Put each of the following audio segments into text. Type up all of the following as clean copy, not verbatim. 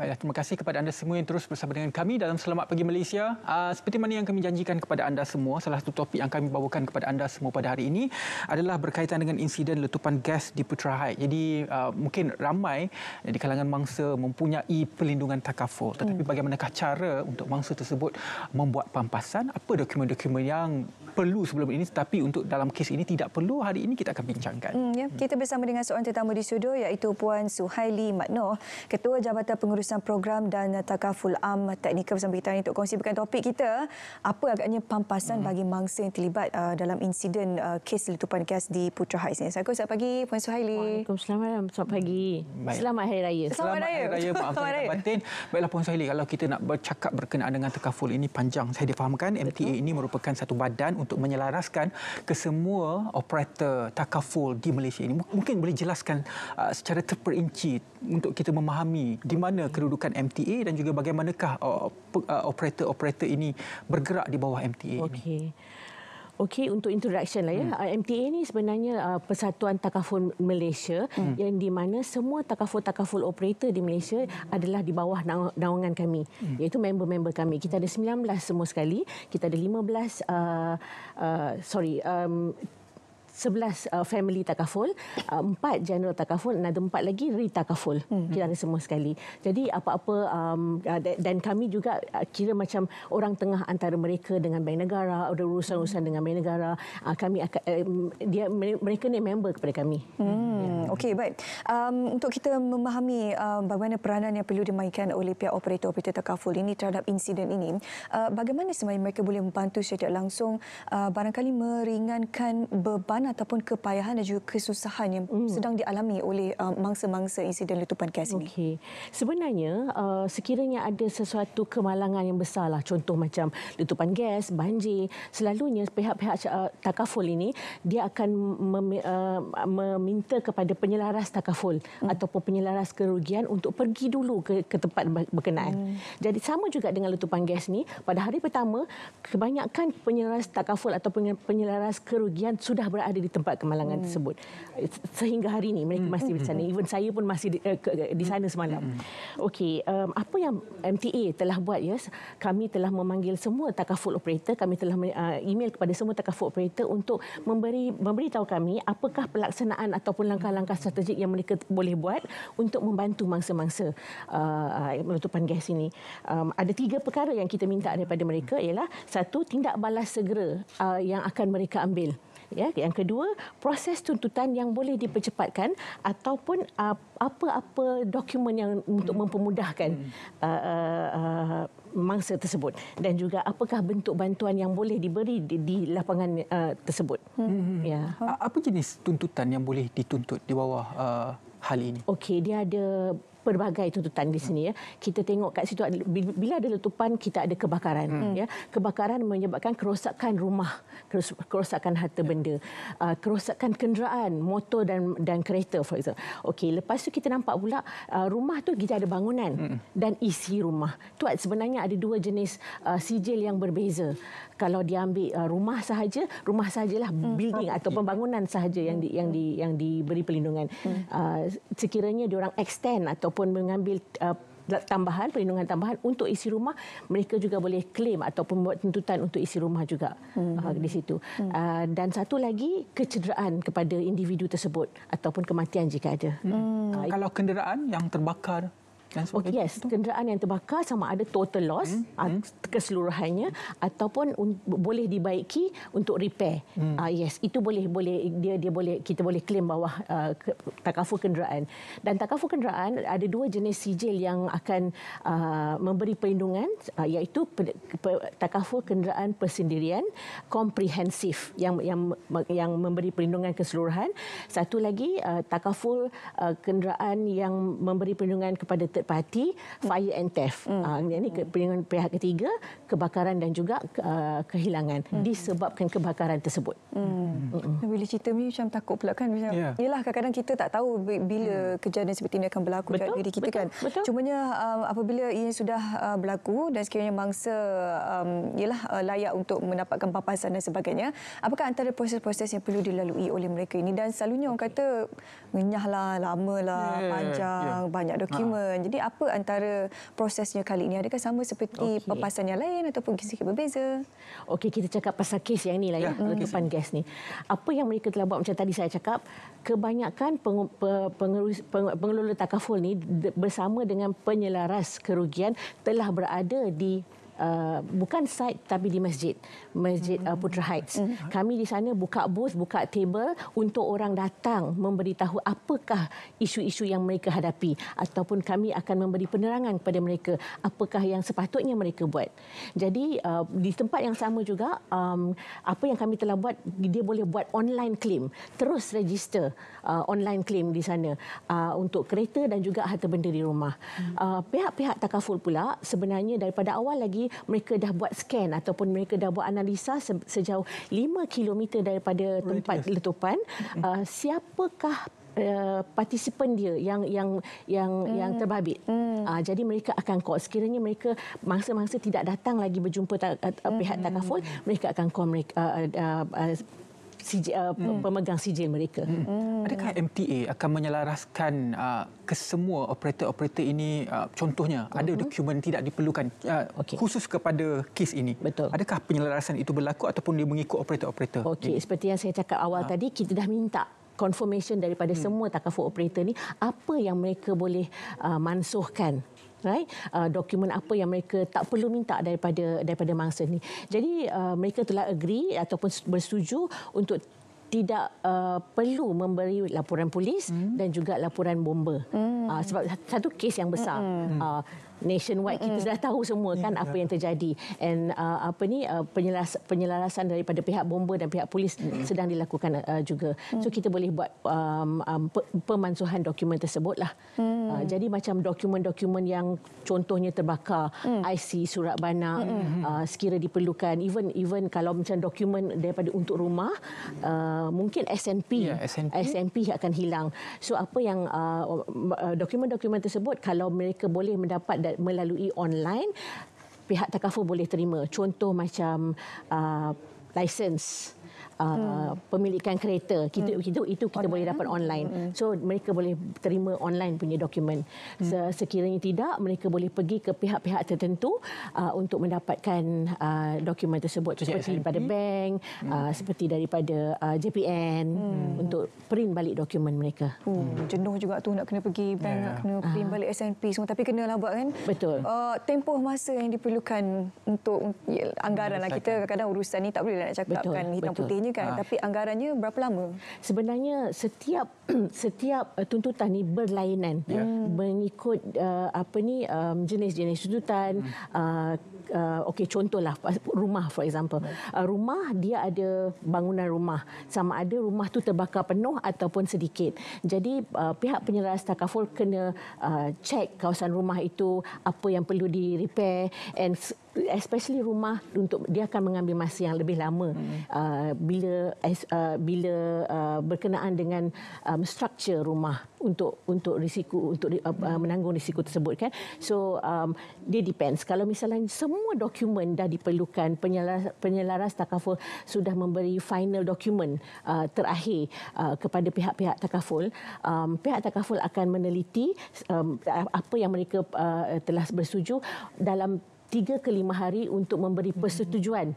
Baiklah, terima kasih kepada anda semua yang terus bersama dengan kami dalam Selamat Pagi Malaysia. Seperti mana yang kami janjikan kepada anda semua, salah satu topik yang kami bawakan kepada anda semua pada hari ini adalah berkaitan dengan insiden letupan gas di Putra Heights. Jadi mungkin ramai di kalangan mangsa mempunyai pelindungan takaful. Tetapi bagaimanakah cara untuk mangsa tersebut membuat pampasan? Apa dokumen-dokumen yang perlu sebelum ini tetapi untuk dalam kes ini tidak perlu? Hari ini kita akan bincangkan. Kita bersama dengan seorang tetamu di studio iaitu Puan Suhaili Mat Noh, Ketua Jabatan Pengurusan Program dan Takaful Am Teknikal bersama kita untuk kongsikan topik kita, apa agaknya pampasan bagi mangsa yang terlibat dalam insiden kes letupan gas di Putra Heights ini. Assalamualaikum, selamat pagi Puan Suhaili. Waalaikumsalam, selamat pagi. Selamat Hari Raya. Selamat Hari Raya. Maaf saya batin. Baiklah Puan Suhaili, kalau kita nak bercakap berkenaan dengan takaful ini panjang. Saya difahamkan MTA ini merupakan satu badan untuk menyelaraskan ke semua operator takaful di Malaysia ini. Mungkin boleh jelaskan secara terperinci untuk kita memahami di mana kedudukan MTA dan juga bagaimanakah operator-operator ini bergerak di bawah MTA ini. Okey, untuk introduction lah ya. MTA ini sebenarnya Persatuan Takaful Malaysia yang di mana semua takaful operator di Malaysia adalah di bawah naungan kami, iaitu member-member kami. Kita ada 19 semua sekali. Kita ada 11 family takaful, 4 general takaful, ada 4 lagi re-takaful. Kita ada semua sekali. Jadi apa-apa dan kami juga kira macam orang tengah antara mereka dengan Bank Negara, ada urusan-urusan dengan Bank Negara. Kami akan mereka ni member kepada kami. Okey, baik. Untuk kita memahami bagaimana peranan yang perlu dimainkan oleh pihak operator-operator takaful ini terhadap insiden ini, bagaimana sebenarnya mereka boleh membantu secara langsung barangkali meringankan beban ataupun kepayahan dan juga kesusahan yang sedang dialami oleh mangsa-mangsa insiden letupan gas ini? Okey. Sebenarnya sekiranya ada sesuatu kemalangan yang besarlah, contoh macam letupan gas, banjir, selalunya pihak-pihak takaful ini dia akan meminta kepada penyelaras takaful ataupun penyelaras kerugian untuk pergi dulu ke tempat berkenaan. Jadi sama juga dengan letupan gas ni, pada hari pertama kebanyakan penyelaras takaful atau penyelaras kerugian sudah berada di tempat kemalangan tersebut. Sehingga hari ini mereka masih di sana. Even saya pun masih di sana semalam. Okey, apa yang MTA telah buat ya, kami telah memanggil semua takaful operator, kami telah email kepada semua takaful operator untuk memberitahu kami apakah pelaksanaan ataupun langkah-langkah strategik yang mereka boleh buat untuk membantu mangsa-mangsa letupan gas ini. Ada 3 perkara yang kita minta daripada mereka, ialah satu, tindak balas segera yang akan mereka ambil. Ya, yang kedua, proses tuntutan yang boleh dipercepatkan ataupun apa-apa dokumen yang untuk mempermudahkan mangsa tersebut, dan juga apakah bentuk bantuan yang boleh diberi di lapangan tersebut. Ya. Apa jenis tuntutan yang boleh dituntut di bawah hal ini? Okey, dia ada pelbagai tuntutan di sini ya. Kita tengok kat situ bila ada letupan kita ada kebakaran ya. Kebakaran menyebabkan kerosakan rumah, kerosakan harta benda, kerosakan kenderaan, motor dan kereta for example. Okey, lepas tu kita nampak pula rumah tu kita ada bangunan dan isi rumah. Tu sebenarnya ada 2 jenis sijil yang berbeza. Kalau dia ambil rumah sahajalah building ataupun bangunan sahaja yang diberi perlindungan. Sekiranya diorang extend ataupun mengambil perlindungan tambahan untuk isi rumah, mereka juga boleh claim ataupun buat tuntutan untuk isi rumah juga di situ. Dan satu lagi, kecederaan kepada individu tersebut ataupun kematian jika ada. Kalau kenderaan yang terbakar, yes, kenderaan yang terbakar sama ada total loss keseluruhannya ataupun boleh dibaiki untuk repair. Yes, itu boleh kita boleh claim bawah takaful kenderaan. Dan takaful kenderaan ada 2 jenis sijil yang akan memberi perlindungan, iaitu takaful kenderaan persendirian komprehensif yang memberi perlindungan keseluruhan. Satu lagi takaful kenderaan yang memberi perlindungan kepada third party, fire and theft. Ini perlindungan pihak ketiga, kebakaran dan juga kehilangan disebabkan kebakaran tersebut. Bila cerita ni macam takut pula kan. Yalah, kadang-kadang kita tak tahu bila kejadian seperti ini akan berlaku pada diri kita kan. Cumanya apabila ia sudah berlaku dan sekiranya mangsa layak untuk mendapatkan papasan dan sebagainya, apakah antara proses-proses yang perlu dilalui oleh mereka ini? Dan selalunya orang kata ngenyahlah, lamalah, panjang, banyak dokumen. Jadi apa antara prosesnya kali ini? Adakah sama seperti pempasan yang lain ataupun sedikit berbeza? Okey, kita cakap pasal kes yang ni lah ya, letupan gas ni. Apa yang mereka telah buat, macam tadi saya cakap, kebanyakan pengelola takaful ni bersama dengan penyelaras kerugian telah berada di bukan site tapi di Masjid Putra Heights. Kami di sana buka booth, buka table untuk orang datang memberitahu apakah isu-isu yang mereka hadapi, ataupun kami akan memberi penerangan kepada mereka apakah yang sepatutnya mereka buat. Jadi di tempat yang sama juga, apa yang kami telah buat, dia boleh buat online claim, terus register online claim di sana untuk kereta dan juga harta benda di rumah. Pihak-pihak takaful pula sebenarnya daripada awal lagi mereka dah buat scan ataupun mereka dah buat analisa sejauh 5 km daripada tempat letupan, siapakah partisipan dia yang terbabit. Jadi mereka akan call. Sekiranya mereka mangsa-mangsa tidak datang lagi berjumpa pihak takaful, mereka akan call pemegang sijil mereka. Adakah MTA akan menyelaraskan ke semua operator-operator ini, contohnya ada dokumen tidak diperlukan khusus kepada kes ini? Betul. Adakah penyelarasan itu berlaku ataupun dia mengikut operator-operator? Okey, seperti yang saya cakap awal tadi, kita dah minta confirmation daripada semua takaful operator ni apa yang mereka boleh mansuhkan. Right? Dokumen apa yang mereka tak perlu minta daripada mangsa ni. Jadi mereka telah agree ataupun bersetuju untuk tidak perlu memberi laporan polis dan juga laporan bomba. Sebab satu kes yang besar. Nationwide kita sudah tahu semua kan apa yang terjadi, and penyelarasan daripada pihak bomba dan pihak polis sedang dilakukan juga. So kita boleh buat pemansuhan dokumen tersebutlah. Jadi macam dokumen-dokumen yang contohnya terbakar, IC, surat bana, sekira diperlukan, even kalau macam dokumen daripada untuk rumah, mungkin SNP akan hilang. So apa yang dokumen-dokumen tersebut kalau mereka boleh mendapat melalui online, pihak takaful boleh terima. Contoh macam lisens, pemilikan kereta, itu kita boleh dapat online. So mereka boleh terima online punya dokumen. Sekiranya tidak, mereka boleh pergi ke pihak-pihak tertentu untuk mendapatkan dokumen tersebut, seperti daripada bank, seperti daripada JPN, untuk print balik dokumen mereka. Jenuh juga tu nak kena pergi bank, nak kena print balik SNP semua, tapi kenalah buat kan. Betul. Tempoh masa yang diperlukan untuk anggaran lah. Kita kadang-kadang urusan ni tak boleh nak cakap kan hitam putihnya kan, tapi anggarannya berapa lama? Sebenarnya setiap tuntutan ni berlainan mengikut jenis-jenis tuntutan. Okey, contohlah rumah, for example. Rumah dia ada bangunan rumah, sama ada rumah tu terbakar penuh ataupun sedikit. Jadi pihak penyelaras takaful kena cek kawasan rumah itu, apa yang perlu di repair, and especially rumah, untuk dia akan mengambil masa yang lebih lama bila berkenaan dengan struktur rumah untuk risiko, untuk menanggung risiko tersebut kan. So dia depends. Kalau misalnya semua dokumen dah diperlukan, penyelaras takaful sudah memberi final dokumen terakhir kepada pihak-pihak takaful, pihak takaful akan meneliti apa yang mereka telah bersetuju dalam 3 ke 5 hari untuk memberi persetujuan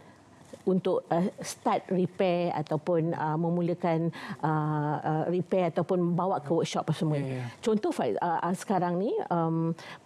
untuk start repair ataupun memulakan repair ataupun bawa ke workshop semua. Contoh sekarang ni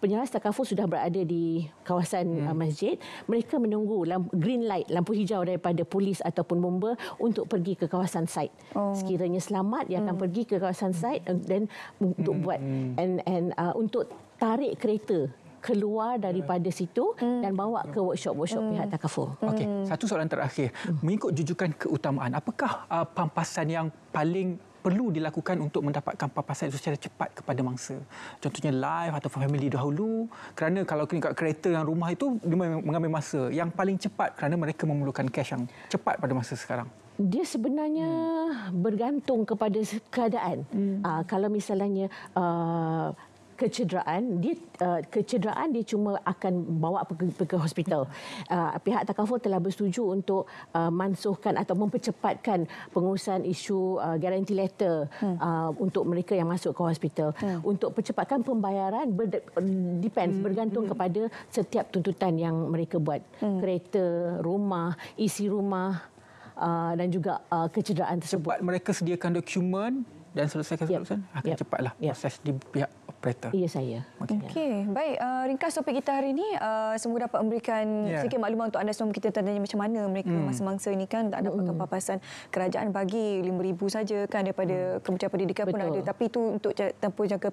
penyelaras takaful sudah berada di kawasan masjid. Mereka menunggu green light, lampu hijau daripada polis ataupun bomba untuk pergi ke kawasan site. Sekiranya selamat, dia akan pergi ke kawasan site dan untuk buat and untuk tarik kereta keluar daripada situ dan bawa ke workshop pihak takaful. Okey, satu soalan terakhir. Mengikut jujukan keutamaan, apakah pampasan yang paling perlu dilakukan untuk mendapatkan pampasan itu secara cepat kepada mangsa? Contohnya live atau family dahulu, kerana kalau kat kereta yang rumah itu dia mengambil masa yang paling cepat kerana mereka memerlukan cash yang cepat pada masa sekarang. Dia sebenarnya bergantung kepada keadaan. Kalau misalnya kecederaan dia cuma akan bawa pergi ke hospital. Pihak takaful telah bersetuju untuk mansuhkan atau mempercepatkan pengurusan isu guarantee letter untuk mereka yang masuk ke hospital. Untuk percepatkan pembayaran bergantung kepada setiap tuntutan yang mereka buat. Kereta, rumah, isi rumah dan juga kecederaan tersebut. Cepat mereka sediakan dokumen dan selesaikan urusan, akan cepatlah proses di pihak operator. Ya, saya. Okey, baik. Ringkas topik kita hari ini. Semoga dapat memberikan sedikit maklumat untuk anda semua. Kita tanya macam mana mereka masa-masa ini kan tak dapatkan papasan. Kerajaan bagi 5,000 saja kan daripada Kementerian Pendidikan pun ada. Tapi itu untuk tempoh jangka